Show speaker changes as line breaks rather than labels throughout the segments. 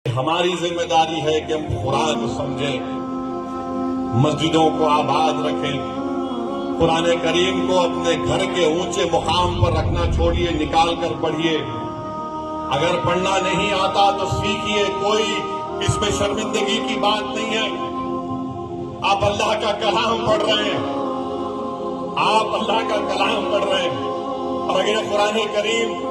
ہماری ذمہ داری ہے کہ ہم قرآن کو سمجھیں، مسجدوں کو آباد رکھیں، قرآن کریم کو اپنے گھر کے اونچے مقام پر رکھنا چھوڑیے، نکال کر پڑھیے۔ اگر پڑھنا نہیں آتا تو سیکھیے، کوئی اس میں شرمندگی کی بات نہیں ہے۔ آپ اللہ کا کلام پڑھ رہے ہیں، آپ اللہ کا کلام پڑھ رہے ہیں، اور اگر قرآن کریم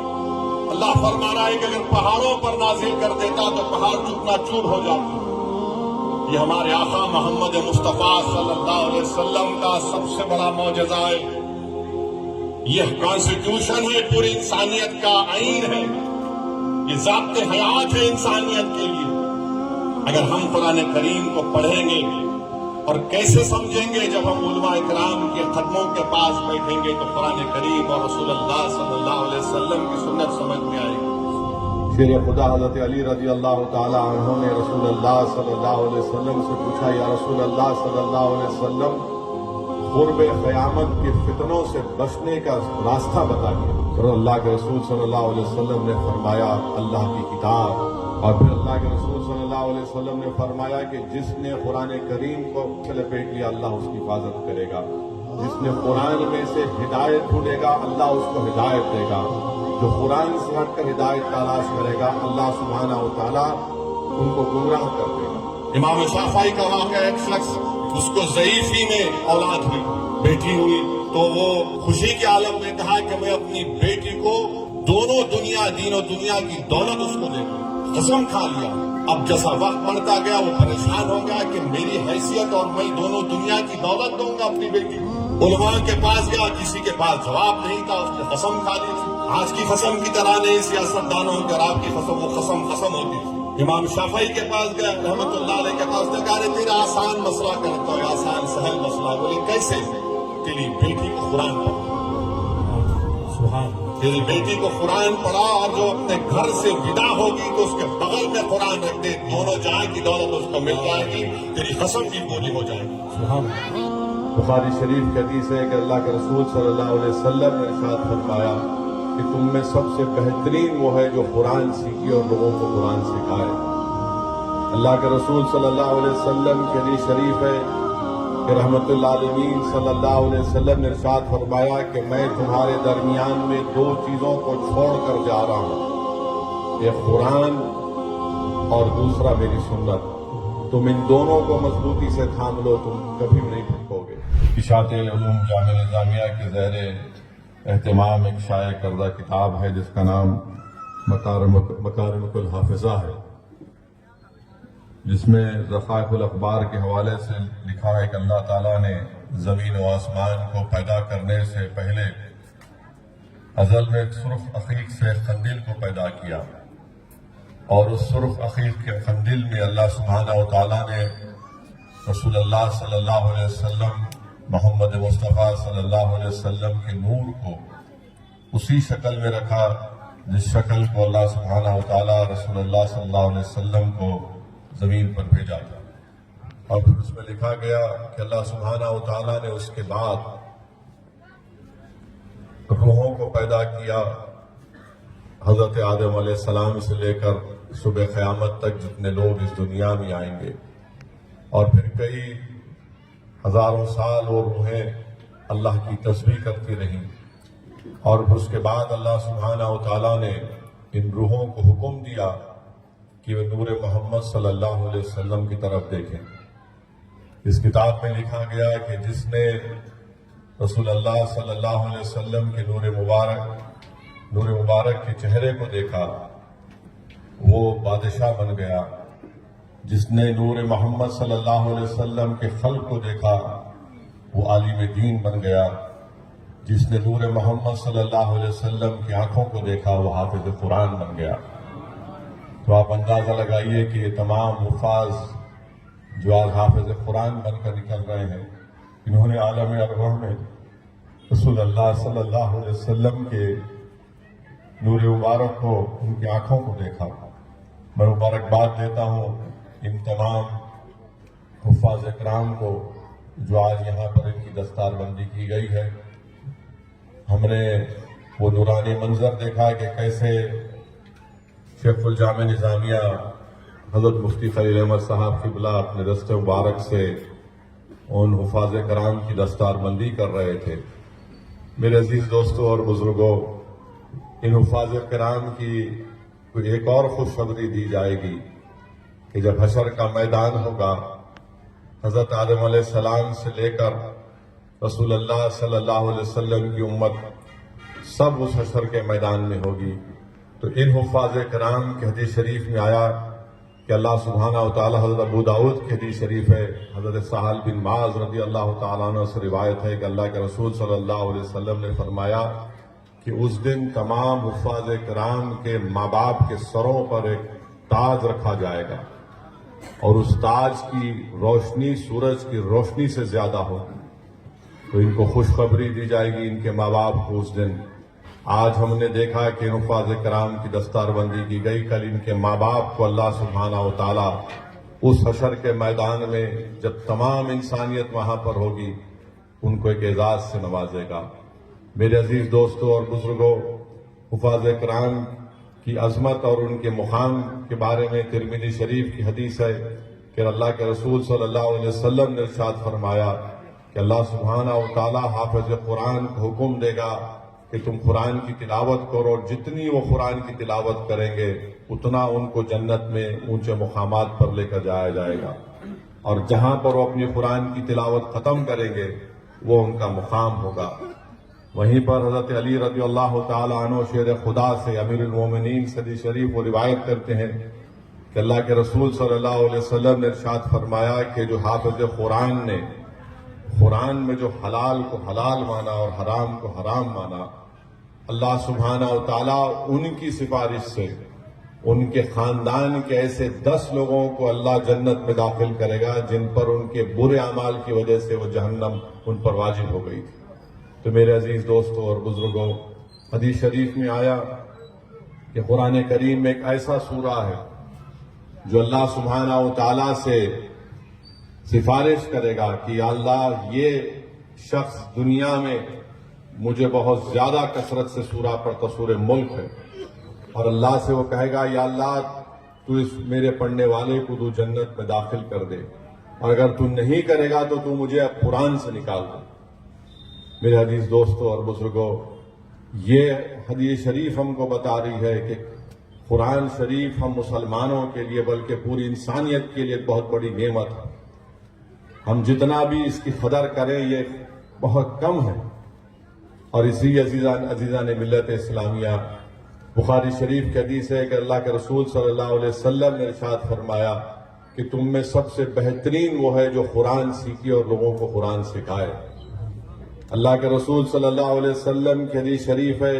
اللہ فرما رہا ہے کہ اگر پہاڑوں پر نازل کر دیتا تو پہاڑ چکنا چور ہو جاتا۔ یہ ہمارے آقا محمد مصطفیٰ صلی اللہ علیہ وسلم کا سب سے بڑا معجزہ ہے۔ یہ کانسٹیٹیوشن ہے، پوری انسانیت کا آئین ہے، یہ ضابط حیات ہے انسانیت کے لیے۔ اگر ہم قرآن کریم کو پڑھیں گے اور کیسے سمجھیں گے؟ جب ہم علماء اکرام کے ختموں کے پاس بیٹھیں گے تو قرآن کریم اور رسول اللہ صلی اللہ علیہ وسلم کی سنت سمجھ میں آئے گی۔
شیر خدا حضرت علی رضی اللہ تعالی عنہ نے رسول اللہ صلی اللہ علیہ وسلم سے پوچھا، یا رسول اللہ صلی اللہ علیہ وسلم، قرب قیامت کے فتنوں سے بچنے کا راستہ بتائیے۔ پھر اللہ کے رسول صلی اللہ علیہ وسلم نے فرمایا اللہ کی کتاب، اور پھر اللہ کے رسول صلی اللہ علیہ وسلم نے فرمایا کہ جس نے قرآن کریم کو لپیٹ لیا اللہ اس کی حفاظت کرے گا، جس نے قرآن میں سے ہدایت ڈھونڈے گا اللہ اس کو ہدایت دے گا، جو قرآن سے ہٹ کر ہدایت تلاش کرے گا اللہ سبحانہ و تعالیٰ ان کو گمراہ کر دے گا۔
امام شافعی کا واقعہ، ایک شخص اس کو ضعیفی میں اولاد ہوئی، بیٹی ہوئی، تو وہ خوشی کے عالم میں کہا کہ میں اپنی بیٹی کو دونوں دنیا، دین و دنیا کی دولت اس کو دے دوں۔ قسم کھا لیا۔ اب جیسا وقت بڑھتا گیا وہ پریشان ہو گیا کہ میری حیثیت اور میں دونوں دنیا کی دولت دوں گا اپنی بیٹی کو۔ علماء کے پاس گیا، کسی کے پاس جواب نہیں تھا، اس نے قسم کھا لی تھی۔ آج کی قسم کی طرح نہیں، سیاست دانوں کے، اور آپ کی قسم وہ قسم ہوتی تھی۔ امام شافعی کے پاس گیا رحمت اللہ علیہ کے پاس، نے کہا تیرا آسان مسئلہ کرتا ہے، آسان سہل مسئلہ۔ بولے کیسے؟ تیری بیٹی کو قرآن پڑھا، تیری بیٹی کو قرآن پڑھا، اور جو اپنے گھر سے ودا ہوگی تو اس کے بغل میں قرآن رکھ دے، دونوں جہاں کی دولت اس کو مل جائے گی، تیری قسم کی پوری ہو جائے گی۔
بخاری شریف کی حدیث ہے کہ اللہ کے رسول صلی اللہ علیہ وسلم نے ارشاد فرمایا کہ تم میں سب سے بہترین وہ ہے جو قرآن سیکھے اور لوگوں کو قرآن سکھائے۔ اللہ کے رسول صلی اللہ علیہ وسلم کی حدیث شریف ہے کہ رحمت اللہ علیہ صلی اللہ علیہ وسلم نے ارشاد فرمایا کہ میں تمہارے درمیان میں دو چیزوں کو چھوڑ کر جا رہا ہوں، ایک قرآن اور دوسرا میری سنت، تم ان دونوں کو مضبوطی سے تھام لو، تم کبھی نہیں بھٹکو گے۔ اشاعت علوم جامعہ نظامیہ کے زیر اہتمام ایک شائع کردہ کتاب ہے جس کا نام مکارم الحافظہ ہے، جس میں ذخائر الاخبار کے حوالے سے لکھا ہے کہ اللہ تعالیٰ نے زمین و آسمان کو پیدا کرنے سے پہلے ازل میں ایک سرخ عقیق سے قندیل کو پیدا کیا، اور اس سرخ عقیق کے قندیل میں اللہ سبحانہ و تعالیٰ نے رسول اللہ صلی اللہ علیہ وسلم، محمد مصطفیٰ صلی اللہ علیہ وسلم کے نور کو اسی شکل میں رکھا جس شکل کو اللہ سبحانہ و تعالیٰ رسول اللہ صلی اللہ علیہ وسلم کو زمین پر بھیجا تھا۔ اور پھر اس میں لکھا گیا کہ اللہ سبحانہ و تعالیٰ نے اس کے بعد روحوں کو پیدا کیا، حضرت آدم علیہ السلام سے لے کر صبح قیامت تک جتنے لوگ اس دنیا میں آئیں گے، اور پھر کئی ہزاروں سال وہ روحیں اللہ کی تسبیح کرتی رہیں، اور پھر اس کے بعد اللہ سبحانہ و تعالیٰ نے ان روحوں کو حکم دیا کہ وہ نور محمد صلی اللہ علیہ وسلم کی طرف دیکھیں۔ اس کتاب میں لکھا گیا کہ جس نے رسول اللہ صلی اللہ علیہ وسلم کے نور مبارک کے چہرے کو دیکھا وہ بادشاہ بن گیا، جس نے نور محمد صلی اللہ علیہ وسلم کے خلق کو دیکھا وہ عالم دین بن گیا، جس نے نور محمد صلی اللہ علیہ وسلم کی آنکھوں کو دیکھا وہ حافظ قرآن بن گیا۔ تو آپ اندازہ لگائیے کہ یہ تمام حفاظ جو آج حافظ قرآن بن کر نکل رہے ہیں، انہوں نے عالم ارواح میں رسول اللہ صلی اللہ علیہ وسلم کے نور مبارک کو، ان کی آنکھوں کو دیکھا۔ میں مبارکباد دیتا ہوں ان تمام حفاظ اکرام کو جو آج یہاں پر ان کی دستار بندی کی گئی ہے۔ ہم نے وہ نورانی منظر دیکھا کہ کیسے شیخ الجامع نظامیہ حضرت مفتی خلیل احمد صاحب قبلہ اپنے دست مبارک سے ان حفاظ کرام کی دستار بندی کر رہے تھے۔ میرے عزیز دوستوں اور بزرگوں، ان حفاظ کرام کی کوئی ایک اور خوشخبری دی جائے گی کہ جب حشر کا میدان ہوگا، حضرت آدم علیہ السلام سے لے کر رسول اللہ صلی اللہ علیہ وسلم کی امت سب اس حشر کے میدان میں ہوگی، تو ان حفاظ کرام کے حدیث شریف میں آیا کہ اللہ سبحانہ و تعالی، حضرت ابو داؤد کی حدیث شریف ہے، حضرت سہل بن معاذ رضی اللہ تعالیٰ عنہ سے روایت ہے کہ اللہ کے رسول صلی اللہ علیہ وسلم نے فرمایا کہ اس دن تمام حفاظ کرام کے ماں باپ کے سروں پر ایک تاج رکھا جائے گا، اور اس تاج کی روشنی سورج کی روشنی سے زیادہ ہوگی۔ تو ان کو خوشخبری دی جائے گی ان کے ماں باپ کو اس دن۔ آج ہم نے دیکھا کہ حفاظ کرام کی دستار بندی کی گئی، کل ان کے ماں باپ کو اللہ سبحانہ و تعالی اس حشر کے میدان میں جب تمام انسانیت وہاں پر ہوگی ان کو ایک اعزاز سے نوازے گا۔ میرے عزیز دوستوں اور بزرگوں، حفاظ کرام کی عظمت اور ان کے مقام کے بارے میں ترمذی شریف کی حدیث ہے کہ اللہ کے رسول صلی اللہ علیہ وسلم نے ارشاد فرمایا کہ اللہ سبحانہ و تعالی حافظ قرآن کو حکم دے گا کہ تم قرآن کی تلاوت کرو، اور جتنی وہ قرآن کی تلاوت کریں گے اتنا ان کو جنت میں اونچے مقامات پر لے کر جایا جائے گا، اور جہاں پر وہ اپنی قرآن کی تلاوت ختم کریں گے وہ ان کا مقام ہوگا۔ وہیں پر حضرت علی رضی اللہ تعالی عنہ شیر خدا سے امیر المومنین سے حدیث شریف وہ روایت کرتے ہیں کہ اللہ کے رسول صلی اللہ علیہ وسلم نے ارشاد فرمایا کہ جو حافظ قرآن نے قرآن میں جو حلال کو حلال مانا اور حرام کو حرام مانا، اللہ سبحانہ و تعالیٰ ان کی سفارش سے ان کے خاندان کے ایسے 10 لوگوں کو اللہ جنت میں داخل کرے گا جن پر ان کے برے اعمال کی وجہ سے وہ جہنم ان پر واجب ہو گئی تھی۔ تو میرے عزیز دوستوں اور بزرگوں، حدیث شریف میں آیا کہ قرآن کریم میں ایک ایسا سورہ ہے جو اللہ سبحانہ و تعالیٰ سے سفارش کرے گا کہ یا اللہ یہ شخص دنیا میں مجھے بہت زیادہ کثرت سے سورہ پڑھتا، سورہ ملک ہے، اور اللہ سے وہ کہے گا یا اللہ تو اس میرے پڑھنے والے کو تو جنت میں داخل کر دے، اور اگر تو نہیں کرے گا تو تو مجھے اب قرآن سے نکال دے۔ میرے عزیز دوستوں اور بزرگوں، یہ حدیث شریف ہم کو بتا رہی ہے کہ قرآن شریف ہم مسلمانوں کے لیے بلکہ پوری انسانیت کے لیے بہت بڑی نعمت ہے۔ ہم جتنا بھی اس کی قدر کریں یہ بہت کم ہے، اور اسی عزیزان ملت اسلامیہ، بخاری شریف کی حدیث ہے کہ اللہ کے رسول صلی اللہ علیہ وسلم نے ارشاد فرمایا کہ تم میں سب سے بہترین وہ ہے جو قرآن سیکھے اور لوگوں کو قرآن سکھائے۔ اللہ کے رسول صلی اللہ علیہ وسلم کی حدیث شریف ہے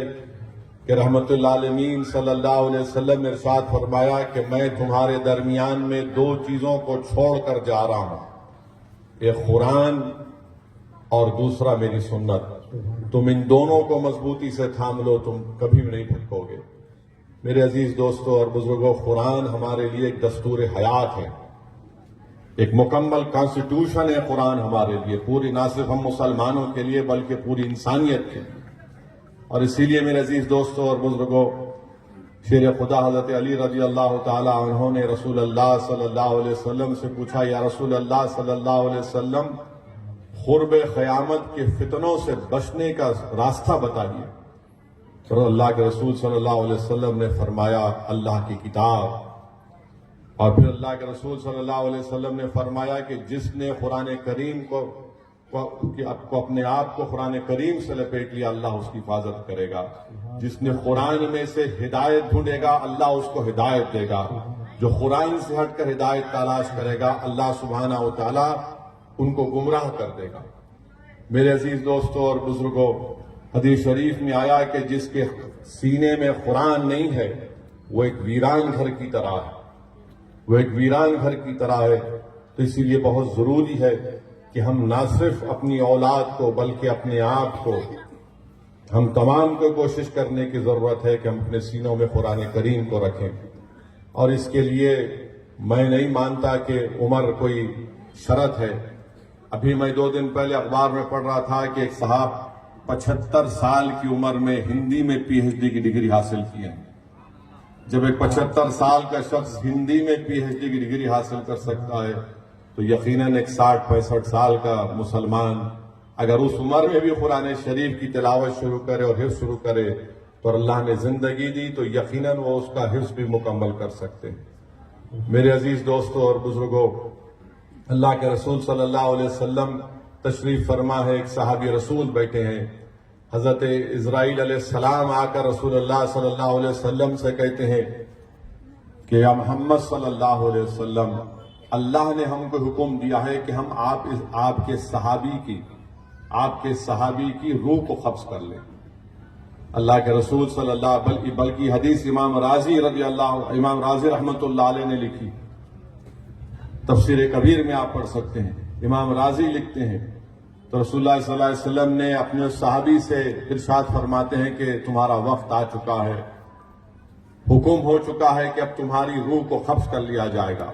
کہ رحمت للعالمین صلی اللہ علیہ وسلم نے ارشاد فرمایا کہ میں تمہارے درمیان میں 2 چیزوں کو چھوڑ کر جا رہا ہوں، ایک قرآن اور دوسرا میری سنت، تم ان دونوں کو مضبوطی سے تھام لو، تم کبھی بھی نہیں بھٹکو گے۔ میرے عزیز دوستوں اور بزرگوں، قرآن ہمارے لیے ایک دستور حیات ہے، ایک مکمل کانسٹیٹیوشن ہے قرآن ہمارے لیے، پوری نہ صرف ہم مسلمانوں کے لیے بلکہ پوری انسانیت کے لیے۔ اور اسی لیے میرے عزیز دوستوں اور بزرگوں، شیر خدا حضرت علی رضی اللہ تعالی عنہ نے رسول اللہ صلی اللہ علیہ وسلم سے پوچھا، یا رسول اللہ صلی اللہ علیہ وسلم قرب قیامت کے فتنوں سے بچنے کا راستہ بتائیے۔ تو اللہ کے رسول صلی اللہ علیہ وسلم نے فرمایا اللہ کی کتاب، اور پھر اللہ کے رسول صلی اللہ علیہ وسلم نے فرمایا کہ جس نے قرآن کریم کو اپنے آپ کو قرآن کریم سے لپیٹ لیا اللہ اس کی حفاظت کرے گا، جس نے قرآن میں سے ہدایت ڈھونڈے گا اللہ اس کو ہدایت دے گا، جو قرآن سے ہٹ کر ہدایت تلاش کرے گا اللہ سبحانہ و تعالی ان کو گمراہ کر دے گا۔ میرے عزیز دوستوں اور بزرگوں، حدیث شریف میں آیا کہ جس کے سینے میں قرآن نہیں ہے وہ ایک ویران گھر کی طرح ہے، وہ ایک ویران گھر کی طرح ہے۔ تو اسی لیے بہت ضروری ہے کہ ہم نہ صرف اپنی اولاد کو بلکہ اپنے آپ کو، ہم تمام کو کوشش کرنے کی ضرورت ہے کہ ہم اپنے سینوں میں قرآن کریم کو رکھیں۔ اور اس کے لیے میں نہیں مانتا کہ عمر کوئی شرط ہے۔ ابھی میں 2 دن پہلے اخبار میں پڑھ رہا تھا کہ ایک صاحب 75 سال کی عمر میں ہندی میں PhD کی ڈگری حاصل کی ہے۔ جب ایک 75 سال کا شخص ہندی میں پی ایچ ڈی کی ڈگری حاصل کر سکتا ہے تو یقیناً ایک 60-65 سال کا مسلمان اگر اس عمر میں بھی قرآن شریف کی تلاوت شروع کرے اور حفظ شروع کرے تو اللہ نے زندگی دی تو یقیناً وہ اس کا حفظ بھی مکمل کر سکتے ہیں۔ میرے عزیز دوستوں اور بزرگوں، اللہ کے رسول صلی اللہ علیہ وسلم تشریف فرما ہے، ایک صحابی رسول بیٹھے ہیں، حضرت اسرائیل علیہ السلام آ کر رسول اللہ صلی اللہ علیہ وسلم سے کہتے ہیں کہ یا محمد صلی اللہ علیہ وسلم، اللہ نے ہم کو حکم دیا ہے کہ ہم آپ کے صحابی کی روح کو قبض کر لیں۔ اللہ کے رسول صلی اللہ بلکہ حدیث امام راضی رحمت اللہ علیہ نے لکھی، تفسیر کبیر میں آپ پڑھ سکتے ہیں، امام راضی لکھتے ہیں تو رسول اللہ صلی اللہ علیہ وسلم نے اپنے صحابی سے ارشاد فرماتے ہیں کہ تمہارا وقت آ چکا ہے، حکم ہو چکا ہے کہ اب تمہاری روح کو قبض کر لیا جائے گا۔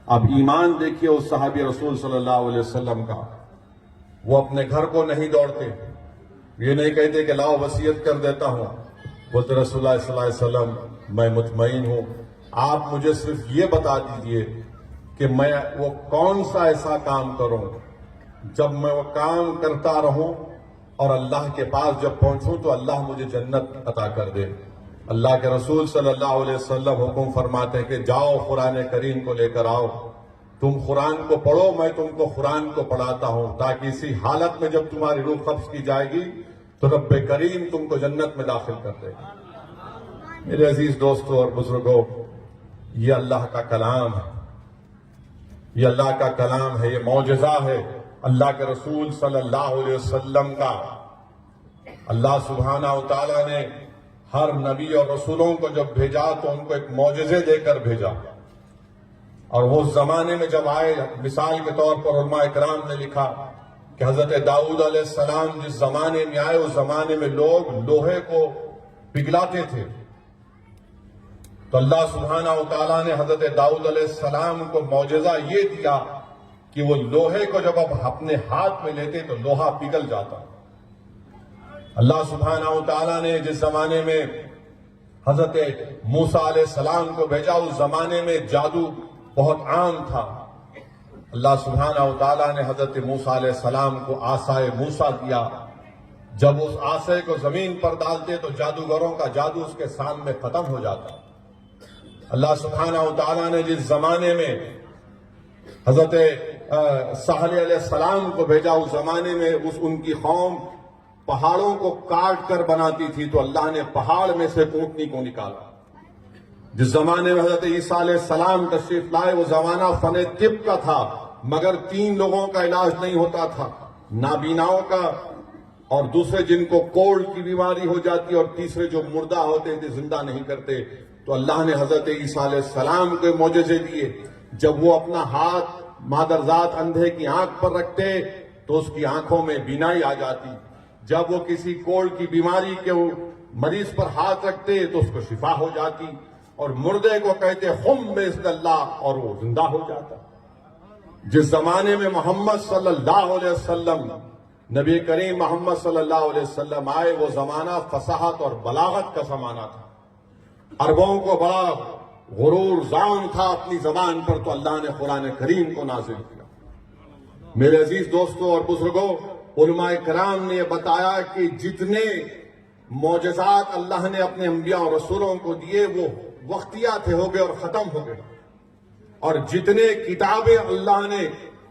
اب ایمان دیکھیے اس صحابی رسول صلی اللہ علیہ وسلم کا، وہ اپنے گھر کو نہیں دوڑتے، یہ نہیں کہتے کہ لاؤ وصیت کر دیتا ہوں، بولتے رسول اللہ صلی اللہ علیہ وسلم میں مطمئن ہوں، آپ مجھے صرف یہ بتا دیجئے کہ میں وہ کون سا ایسا کام کروں جب میں وہ کام کرتا رہوں اور اللہ کے پاس جب پہنچوں تو اللہ مجھے جنت عطا کر دے۔ اللہ کے رسول صلی اللہ علیہ وسلم حکم فرماتے ہیں کہ جاؤ قرآن کریم کو لے کر آؤ، تم قرآن کو پڑھو، میں تم کو قرآن کو پڑھاتا ہوں تاکہ اسی حالت میں جب تمہاری روح قبض کی جائے گی تو رب کریم تم کو جنت میں داخل کر دے گا۔ میرے عزیز دوستوں اور بزرگوں، یہ اللہ کا کلام ہے، یہ اللہ کا کلام ہے، یہ معجزہ ہے اللہ کے رسول صلی اللہ علیہ وسلم کا۔ اللہ سبحانہ و تعالیٰ نے ہر نبی اور رسولوں کو جب بھیجا تو ان کو ایک معجزے دے کر بھیجا، اور وہ زمانے میں جب آئے، مثال کے طور پر علماء اکرام نے لکھا کہ حضرت داؤد علیہ السلام جس زمانے میں آئے اس زمانے میں لوگ لوہے کو پگھلاتے تھے، تو اللہ سبحانہ و تعالیٰ نے حضرت داؤد علیہ السلام کو معجزہ یہ دیا کہ وہ لوہے کو جب اب اپنے ہاتھ میں لیتے تو لوہا پگھل جاتا۔ اللہ سبحانہ و تعالیٰ نے جس زمانے میں حضرت موسیٰ علیہ السلام کو بھیجا اس زمانے میں جادو بہت عام تھا۔ اللہ سبحانہ و تعالیٰ نے حضرت موسیٰ علیہ السلام کو عصائے موسیٰ دیا، جب اس عصا کو زمین پر ڈالتے تو جادوگروں کا جادو اس کے سامنے ختم ہو جاتا۔ اللہ سبحانہ و تعالیٰ نے جس زمانے میں حضرت صالح علیہ السلام کو بھیجا اس زمانے میں ان کی قوم پہاڑوں کو کاٹ کر بناتی تھی، تو اللہ نے پہاڑ میں سے اونٹنی کو نکالا۔ جس زمانے میں حضرت عیسیٰ علیہ السلام تشریف لائے وہ زمانہ فن طب کا تھا، مگر 3 لوگوں کا علاج نہیں ہوتا تھا، نابیناؤں کا، اور دوسرے جن کو کوڑ کی بیماری ہو جاتی، اور تیسرے جو مردہ ہوتے تھے زندہ نہیں کرتے۔ تو اللہ نے حضرت عیسیٰ علیہ السلام کو معجزے دیے، جب وہ اپنا ہاتھ مادرزاد اندھے کی آنکھ پر رکھتے تو اس کی آنکھوں میں بینائی آ جاتی، جب وہ کسی کوڑ کی بیماری کے مریض پر ہاتھ رکھتے تو اس کو شفا ہو جاتی، اور مردے کو کہتے قم بإذن اللہ اور وہ زندہ ہو جاتا۔ جس زمانے میں محمد صلی اللہ علیہ وسلم، نبی کریم محمد صلی اللہ علیہ وسلم آئے وہ زمانہ فصاحت اور بلاغت کا زمانہ تھا، عربوں کو بڑا غرور زان تھا اپنی زبان پر، تو اللہ نے قرآن کریم کو نازل کیا۔ میرے عزیز دوستوں اور بزرگوں، علماء کرام نے یہ بتایا کہ جتنے معجزات اللہ نے اپنے انبیاء اور رسولوں کو دیے وہ وقتیہ تھے، ہو گئے اور ختم ہو گئے، اور جتنے کتابیں اللہ نے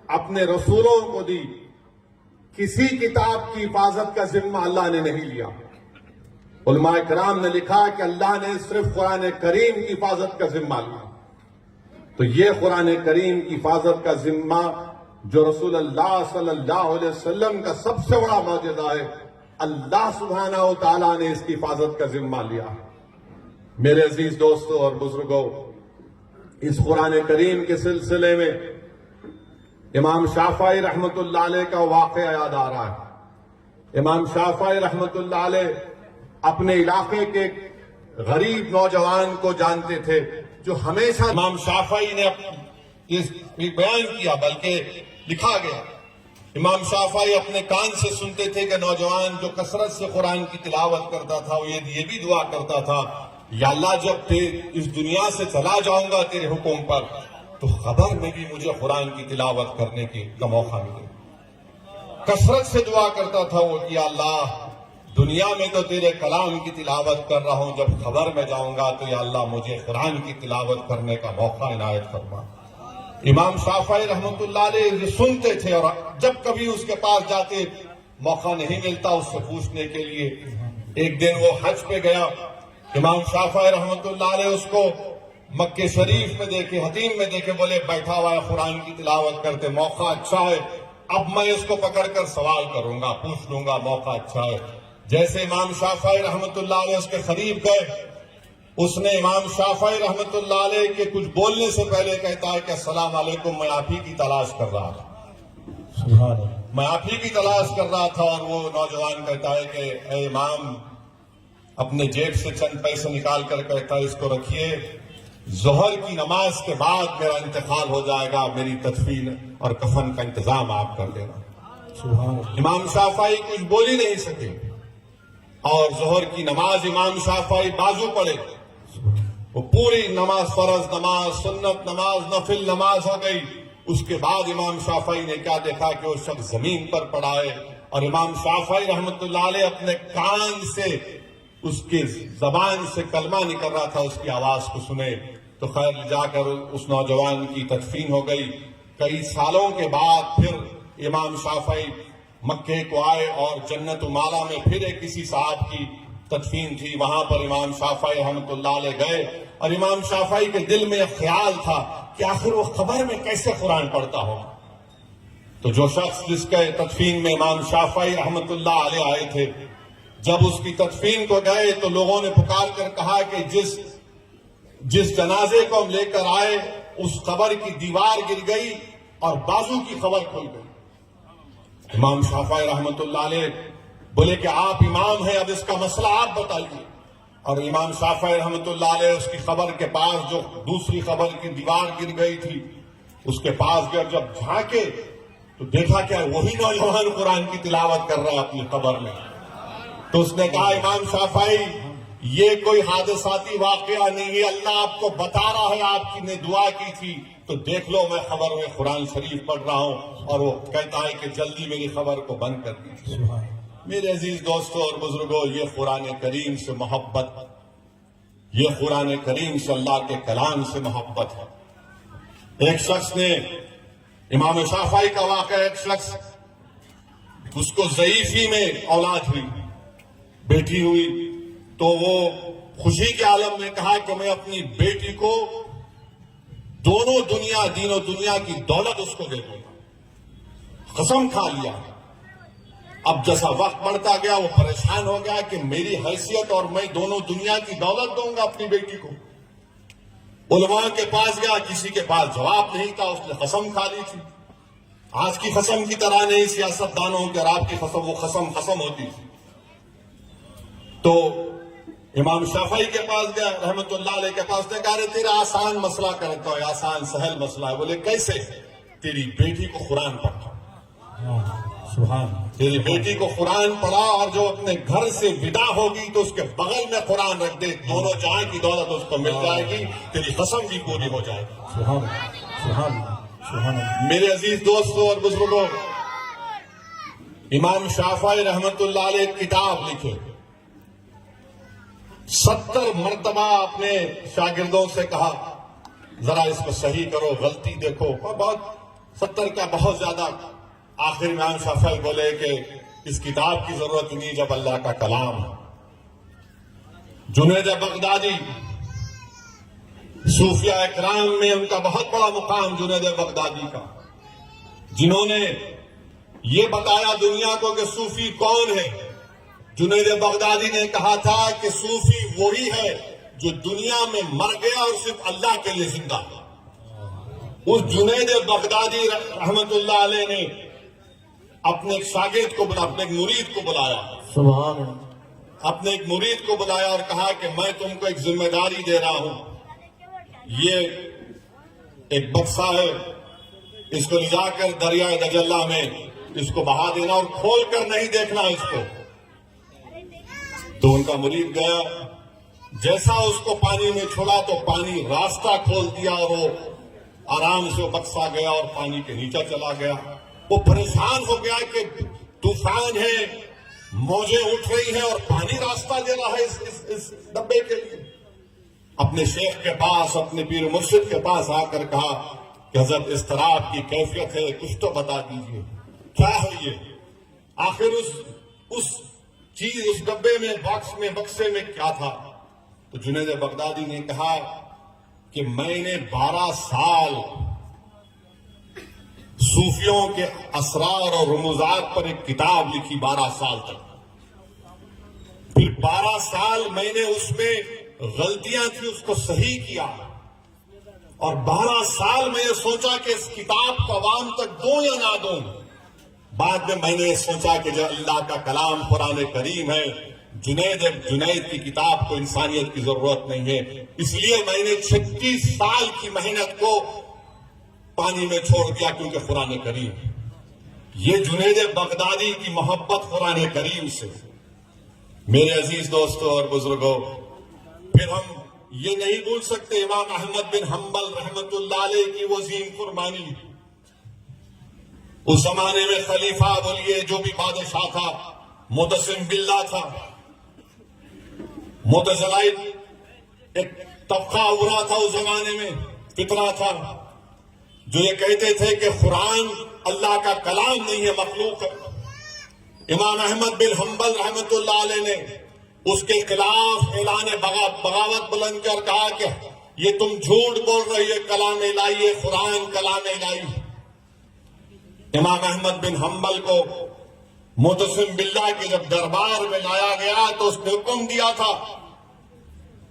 اپنے رسولوں کو دی کسی کتاب کی حفاظت کا ذمہ اللہ نے نہیں لیا۔ علماء کرام نے لکھا کہ اللہ نے صرف قرآن کریم کی حفاظت کا ذمہ لیا۔ تو یہ قرآن کریم کی حفاظت کا ذمہ جو رسول اللہ صلی اللہ علیہ وسلم کا سب سے بڑا معجزہ ہے، اللہ سبحانہ و تعالیٰ نے اس کی حفاظت کا ذمہ لیا۔ میرے عزیز دوستوں اور بزرگوں، اس قرآن کریم کے سلسلے میں امام شافعی رحمت اللہ علیہ کا واقعہ یاد آ رہا ہے۔ امام شافعی رحمت اللہ علیہ اپنے علاقے کے غریب نوجوان کو جانتے تھے جو ہمیشہ، امام شافعی نے اس بیان کیا بلکہ لکھا گیا، امام شافعی اپنے کان سے سنتے تھے کہ نوجوان جو کثرت سے قرآن کی تلاوت کرتا تھا وہ یہ بھی دعا کرتا تھا
یا اللہ جب اس دنیا سے چلا جاؤں گا تیرے حکم پر تو قبر میں بھی مجھے قرآن کی تلاوت کرنے کا موقع ملے. کثرت سے دعا کرتا تھا وہ کہ یا اللہ دنیا میں تو تیرے کلام کی تلاوت کر رہا ہوں، جب قبر میں جاؤں گا تو یا اللہ مجھے قرآن کی تلاوت کرنے کا موقع عنایت فرما. امام شافعی رحمۃ اللہ علیہ یہ سنتے تھے، اور جب کبھی اس کے پاس جاتے موقع نہیں ملتا اس سے پوچھنے کے لیے. ایک دن وہ حج پہ گیا، امام شافعی رحمۃ اللہ علیہ اس کو مکہ شریف میں دیکھے، حتیم میں دیکھے، بولے بیٹھا ہوا ہے قرآن کی تلاوت کرتے، موقع اچھا ہے، اب میں اس کو پکڑ کر سوال کروں گا، پوچھ لوں گا، موقع اچھا ہے. جیسے امام شافعی رحمۃ اللہ علیہ اس کے قریب گئے، اس نے امام شافعی رحمۃ اللہ علیہ کے کچھ بولنے سے پہلے کہتا ہے کہ السلام علیکم، میں آپ ہی کی تلاش کر رہا تھا، میں آپ ہی کی تلاش کر رہا تھا. اور وہ نوجوان کہتا ہے کہ اے امام، اپنے جیب سے چند پیسے نکال کر کہتا ہے اس کو رکھیے، ظہر کی نماز کے بعد میرا انتقال ہو جائے گا، میری تدفین اور کفن کا انتظام آپ کر دینا. امام شافعی کچھ بول ہی نہیں سکے، اور ظہر کی نماز امام شافعی بازو پڑے، وہ پوری نماز، فرض نماز، سنت نماز، نفل نماز ہو گئی. اس کے بعد امام شافعی نے کیا دیکھا کہ وہ شخص زمین پر پڑا ہے، اور امام شافعی رحمۃ اللہ علیہ اپنے کان سے اس کے زبان سے کلمہ نکل رہا تھا، اس کی آواز کو سنے. تو خیر جا کر اس نوجوان کی تدفین ہو گئی. کئی سالوں کے بعد پھر امام شافعی مکے کو آئے، اور جنت المالا میں پھر ایک کسی صاحب کی تدفین تھی، وہاں پر امام شافعی رحمۃ اللہ علیہ گئے. اور امام شافعی کے دل میں ایک خیال تھا کہ آخر وہ قبر میں کیسے قرآن پڑھتا ہوگا. تو جو شخص جس کے تدفین میں امام شافعی رحمۃ اللہ علیہ آئے تھے، جب اس کی تدفین کو گئے تو لوگوں نے پکار کر کہا کہ جس جنازے کو ہم لے کر آئے اس قبر کی دیوار گر گئی اور بازو کی خبر کھل گئی. امام شافعی رحمۃ اللہ علیہ بولے کہ آپ امام ہیں، اب اس کا مسئلہ آپ بتائیے. اور امام شافعی رحمۃ اللہ علیہ اس کی قبر کے پاس جو دوسری قبر کی دیوار گر گئی تھی اس کے پاس گئے، جب جھانکے تو دیکھا کہ وہی نوجوان قرآن کی تلاوت کر رہا ہے اپنی قبر میں. تو اس نے کہا امام شافعی یہ کوئی حادثاتی واقعہ نہیں ہے، اللہ آپ کو بتا رہا ہے، آپ کی نے دعا کی تھی تو دیکھ لو میں خبر میں قرآن شریف پڑھ رہا ہوں. اور وہ کہتا ہے کہ جلدی میری خبر کو بند کر دیجیے. میرے عزیز دوستوں اور بزرگوں، یہ قرآن کریم سے محبت، یہ قرآن کریم سے اللہ کے کلام سے محبت ہے. ایک شخص نے، امام شافعی کا واقعہ، ایک شخص اس کو ضعیفی میں اولاد ہوئی، بیٹی ہوئی، تو وہ خوشی کے عالم میں کہا کہ میں اپنی بیٹی کو دونوں دنیا، دین و دنیا کی دولت اس کو دے دوں گا. قسم کھا لیا. اب جیسا وقت بڑھتا گیا وہ پریشان ہو گیا کہ میری حیثیت اور میں دونوں دنیا کی دولت دوں گا اپنی بیٹی کو. علماء کے پاس گیا، کسی کے پاس جواب نہیں تھا، اس نے قسم کھا لی تھی. آج کی قسم کی طرح نہیں، سیاست دانوں کے اور آپ کی قسم، وہ قسم ہوتی تھی. تو امام شافعی کے پاس گیا رحمت اللہ علیہ کے پاس، نے کہا تیرا آسان مسئلہ کرتا ہے، آسان سہل مسئلہ ہے. بولے کیسے؟ تیری بیٹی کو قرآن پڑھا، تیری بیٹی کو قرآن پڑھا، اور جو اپنے گھر سے ودا ہوگی تو اس کے بغل میں قرآن رکھ دے، دونوں جہاں کی دولت اس کو مل جائے گی، تیری قسم بھی پوری ہو جائے گی. میرے عزیز دوستوں اور بزرگوں، امام شافعی رحمت اللہ علیہ ایک کتاب لکھے، 70 مرتبہ اپنے شاگردوں سے کہا ذرا اس کو صحیح کرو، غلطی دیکھو، اور بہت 70 کا بہت زیادہ. آخر امام شافعی بولے کہ اس کتاب کی ضرورت نہیں جب اللہ کا کلام ہے. جنید بغدادی، صوفیاء اکرام میں ان کا بہت بڑا مقام جنید بغدادی کا، جنہوں نے یہ بتایا دنیا کو کہ صوفی کون ہے. جنید بغدادی نے کہا تھا کہ صوفی وہی ہے جو دنیا میں مر گیا اور صرف اللہ کے لیے زندہ. اس جنید بغدادی رحمت اللہ علیہ نے اپنے ایک شاگرد کو بلایا، اپنے ایک مرید کو بلایا،
سبحان اللہ،
اپنے ایک مرید کو بلایا اور کہا کہ میں تم کو ایک ذمہ داری دے رہا ہوں. یہ ایک بکسا ہے، اس کو لے جا کر دریائے دجلہ میں اس کو بہا دینا اور کھول کر نہیں دیکھنا اس کو. تو ان کا مرید گیا، جیسا اس کو پانی میں چھوڑا تو پانی راستہ کھول دیا اور وہ آرام سے بکسا گیا اور پانی کے نیچے چلا گیا. وہ پریشان ہو گیا کہ طوفان ہے, موجیں اٹھ رہی ہیں اور پانی راستہ دے رہا ہے اس ڈبے کے لیے. اپنے شیخ کے پاس, اپنے پیر مرشد کے پاس آ کر کہا کہ حضرت اضطراب کی کیفیت ہے, کچھ تو بتا دیجئے کیا ہے یہ, آخر اس چیز, اس ڈبے میں, بکسے میں کیا تھا. تو جنید بغدادی نے کہا کہ میں نے 12 سال صوفیوں کے اسرار اور رموزات پر ایک کتاب لکھی, 12 سال تک. پھر 12 سال میں نے اس میں غلطیاں تھی اس کو صحیح کیا, اور 12 سال میں یہ سوچا کہ اس کتاب کو عوام تک دوں یا نہ دوں. بعد میں نے یہ سوچا کہ جو اللہ کا کلام قرآن کریم ہے, جنید کی کتاب کو انسانیت کی ضرورت نہیں ہے, اس لیے میں نے 36 سال کی محنت کو پانی میں چھوڑ دیا کیونکہ قرآن کریم. یہ جنید بغدادی کی محبت قرآن کریم سے. میرے عزیز دوستوں اور بزرگوں, پھر ہم یہ نہیں بھول سکتے امام احمد بن حنبل رحمت اللہ علیہ کی وہ عظیم قربانی. اس زمانے میں خلیفہ بولیے جو بھی بادشاہ تھا, متسم باللہ تھا. متزلائد ایک طبقہ ابھرا تھا اس زمانے میں, فطرہ تھا, جو یہ کہتے تھے کہ قرآن اللہ کا کلام نہیں ہے, مخلوق ہے. امام احمد بن حنبل رحمت اللہ علیہ نے اس کے خلاف اعلان بغاوت بلند کر کہا کہ یہ تم جھوٹ بول رہی ہے, کلام الہی ہے, قرآن کلام الہی. امام احمد بن حنبل کو متسم باللہ کے جب دربار میں لایا گیا تو اس نے حکم دیا تھا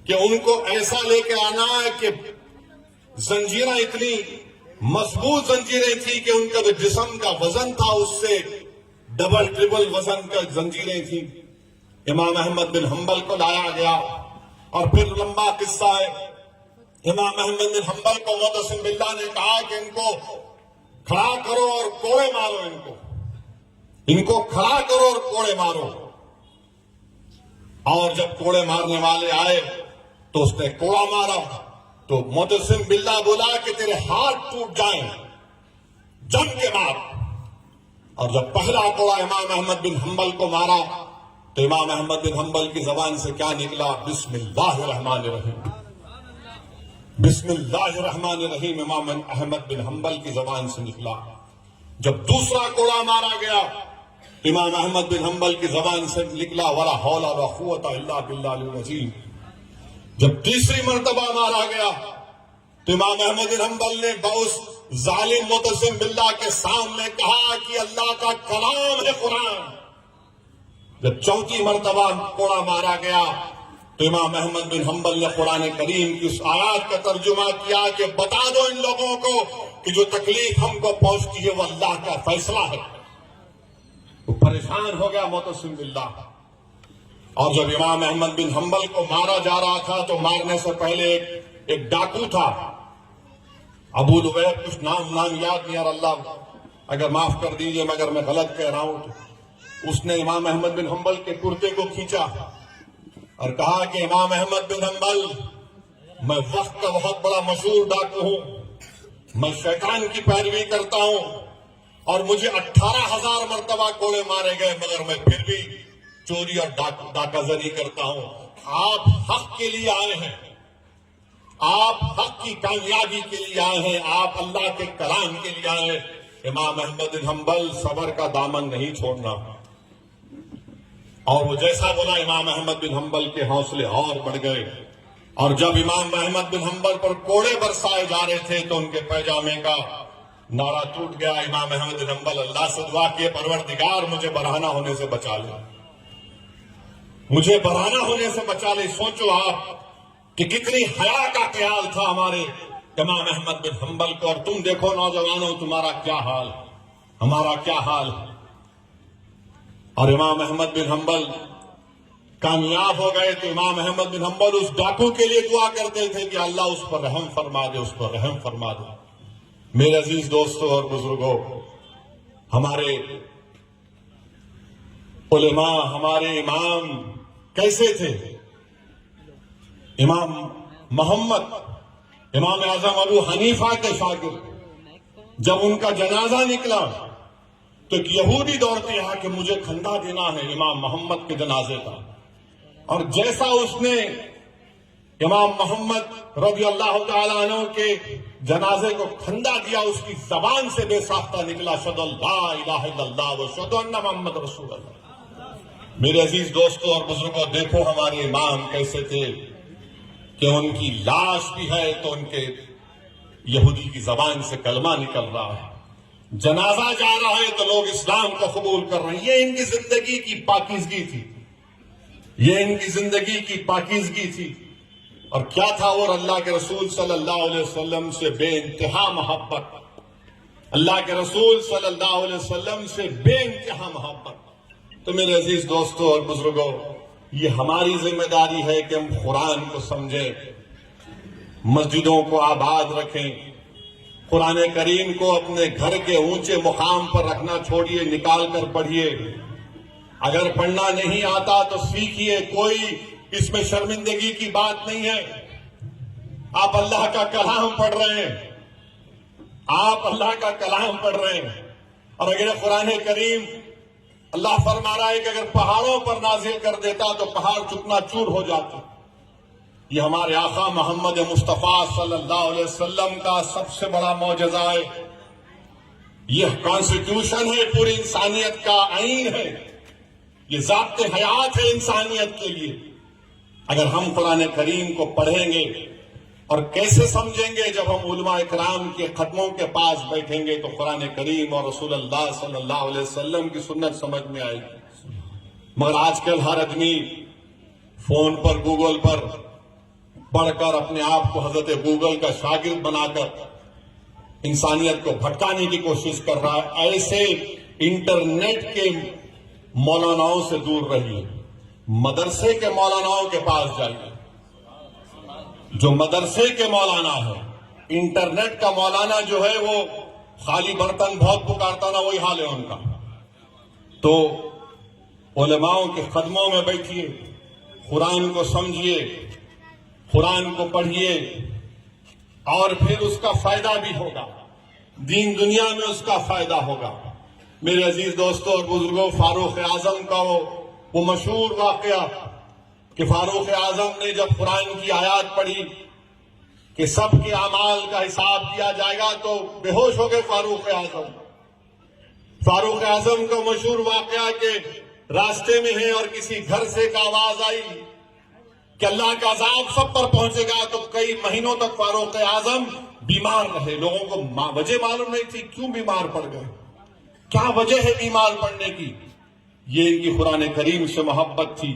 کہ ان کو ایسا لے کے آنا ہے کہ زنجیریں اتنی مضبوط زنجیریں تھی کہ ان کا جو جسم کا وزن تھا اس سے ڈبل ٹربل وزن کا زنجیریں تھیں. امام احمد بن حنبل کو لایا گیا اور پھر لمبا قصہ ہے. امام احمد بن حنبل کو متسم باللہ نے کہا کہ ان کو کھڑا کرو اور کوڑے مارو, ان کو کھڑا کرو اور کوڑے مارو. اور جب کوڑے مارنے والے آئے تو اس نے کوڑا مارا تو متسم باللہ بولا کہ تیرے ہاتھ ٹوٹ جائیں, جم کے مار. اور جب پہلا کوڑا امام احمد بن حنبل کو مارا تو امام احمد بن حنبل کی زبان سے کیا نکلا؟ بسم اللہ الرحمن الرحیم. بسم اللہ الرحمن الرحیم امام احمد بن حنبل کی زبان سے نکلا. جب دوسرا کوڑا مارا گیا امام احمد بن حنبل کی زبان سے نکلا ولا حول ولا قوت الا باللہ العظیم. جب تیسری مرتبہ مارا گیا تو امام احمد بن حنبل نے بہت ظالم متسم باللہ کے سامنے کہا کہ اللہ کا کلام ہے قرآن. جب چوتھی مرتبہ کوڑا مارا گیا تو امام احمد بن حنبل نے قرآن کریم کی اس آیات کا ترجمہ کیا کہ بتا دو ان لوگوں کو کہ جو تکلیف ہم کو پہنچتی ہے وہ اللہ کا فیصلہ ہے. وہ پریشان ہو گیا متسم باللہ. اور جب امام احمد بن حنبل کو مارا جا رہا تھا تو مارنے سے پہلے ایک ڈاکو تھا, ابو لبیب, کچھ نام یاد نہیں, اور اللہ اگر معاف کر دیجئے مگر میں غلط کہہ رہا ہوں. تو اس نے امام احمد بن حنبل کے کرتے کو کھینچا اور کہا کہ امام احمد بن حنبل, میں وقت کا بہت بڑا مشہور ڈاکو ہوں, میں شیطان کی پیروی کرتا ہوں اور مجھے 18,000 مرتبہ کوڑے مارے گئے مگر میں پھر بھی چوری اور ڈاکہ زنی کرتا ہوں. آپ حق کے لیے آئے ہیں, آپ حق کی کامیابی کے لیے آئے ہیں, آپ اللہ کے کلام کے لیے آئے ہیں. امام احمد بن حنبل صبر کا دامن نہیں چھوڑنا. اور وہ جیسا بولا امام احمد بن حنبل کے حوصلے اور بڑھ گئے. اور جب امام احمد بن حنبل پر کوڑے برسائے جا رہے تھے تو ان کے پیجامے کا نعرہ ٹوٹ گیا. امام احمد بن حنبل اللہ سے دعا کیے, پروردگار مجھے برہنہ ہونے سے بچا لے, مجھے برہنہ ہونے سے بچا لے. سوچو آپ کہ کتنی حیا کا خیال تھا ہمارے امام احمد بن حنبل کو. اور تم دیکھو نوجوانوں, تمہارا کیا حال, ہمارا کیا حال. اور امام احمد بن حنبل کامیاب ہو گئے تو امام احمد بن حنبل اس ڈاکو کے لیے دعا کرتے تھے کہ اللہ اس پر رحم فرما دے, اس پر رحم فرما دے. میرے عزیز دوستوں اور بزرگوں, ہمارے علماء, ہمارے امام کیسے تھے؟ امام محمد امام اعظم ابو حنیفہ کے شاگرد جب ان کا جنازہ نکلا تو ایک یہودی دوڑتے یہاں کہ مجھے کھندا دینا ہے امام محمد کے جنازے کا، اور جیسا اس نے امام محمد رضی اللہ تعالیٰ عنہ کے جنازے کو کھندا دیا، اس کی زبان سے بے ساختہ نکلا اشہد ان لا الہ الا اللہ و اشہد ان محمد رسول اللہ۔ میرے عزیز دوستوں اور بزرگوں، دیکھو ہمارے امام کیسے تھے کہ ان کی لاش بھی ہے تو ان کے یہودی کی زبان سے کلمہ نکل رہا ہے، جنازہ جا رہا ہے تو لوگ اسلام کو قبول کر رہے ہیں۔ یہ ان کی زندگی کی پاکیزگی تھی، یہ ان کی زندگی کی پاکیزگی تھی۔ اور کیا تھا؟ اور اللہ کے رسول صلی اللہ علیہ وسلم سے بے انتہا محبت، اللہ کے رسول صلی اللہ علیہ وسلم سے بے انتہا محبت۔ تو میرے عزیز دوستوں اور بزرگوں، یہ ہماری ذمہ داری ہے کہ ہم قرآن کو سمجھیں، مسجدوں کو آباد رکھیں، قرآن کریم کو اپنے گھر کے اونچے مقام پر رکھنا چھوڑیے، نکال کر پڑھیے۔ اگر پڑھنا نہیں آتا تو سیکھیے، کوئی اس میں شرمندگی کی بات نہیں ہے۔ آپ اللہ کا کلام پڑھ رہے ہیں، آپ اللہ کا کلام پڑھ رہے ہیں، اور اگر قرآن کریم اللہ فرما رہا ہے کہ اگر پہاڑوں پر نازل کر دیتا تو پہاڑ چکنا چور ہو جاتا۔ یہ ہمارے آقا محمد مصطفیٰ صلی اللہ علیہ وسلم کا سب سے بڑا معجزہ ہے، یہ کانسٹیٹیوشن ہے، پوری انسانیت کا آئین ہے، یہ ضابط حیات ہے انسانیت کے لیے۔ اگر ہم قرآن کریم کو پڑھیں گے اور کیسے سمجھیں گے؟ جب ہم علماء اکرام کے ختموں کے پاس بیٹھیں گے تو قرآن کریم اور رسول اللہ صلی اللہ علیہ وسلم کی سنت سمجھ میں آئے گی۔ مگر آج کل ہر آدمی فون پر، گوگل پر پڑھ کر اپنے آپ کو حضرت گوگل کا شاگرد بنا کر انسانیت کو بھٹکانے کی کوشش کر رہا ہے۔ ایسے انٹرنیٹ کے مولاناؤں سے دور رہیے، مدرسے کے مولاناؤں کے پاس جائیے۔ جو مدرسے کے مولانا ہے، انٹرنیٹ کا مولانا جو ہے وہ خالی برتن بہت پکارتا نا، وہی حال ہے ان کا۔ تو علماؤں کے قدموں میں بیٹھیے، قرآن کو سمجھیے، قرآن کو پڑھیے، اور پھر اس کا فائدہ بھی ہوگا، دین دنیا میں اس کا فائدہ ہوگا۔ میرے عزیز دوستوں اور بزرگوں، فاروق اعظم کا وہ مشہور واقعہ کہ فاروق اعظم نے جب قرآن کی آیات پڑھی کہ سب کے اعمال کا حساب کیا جائے گا تو بے ہوش ہو گئے فاروق اعظم۔ فاروق اعظم کا مشہور واقعہ کہ راستے میں ہے اور کسی گھر سے ایک آواز آئی کہ اللہ کا عذاب سب پر پہنچے گا، تو کئی مہینوں تک فاروق اعظم بیمار رہے۔ لوگوں کو وجہ معلوم نہیں تھی کیوں بیمار پڑ گئے، کیا وجہ ہے بیمار پڑنے کی۔ یہ ان کی قرآن کریم سے محبت تھی۔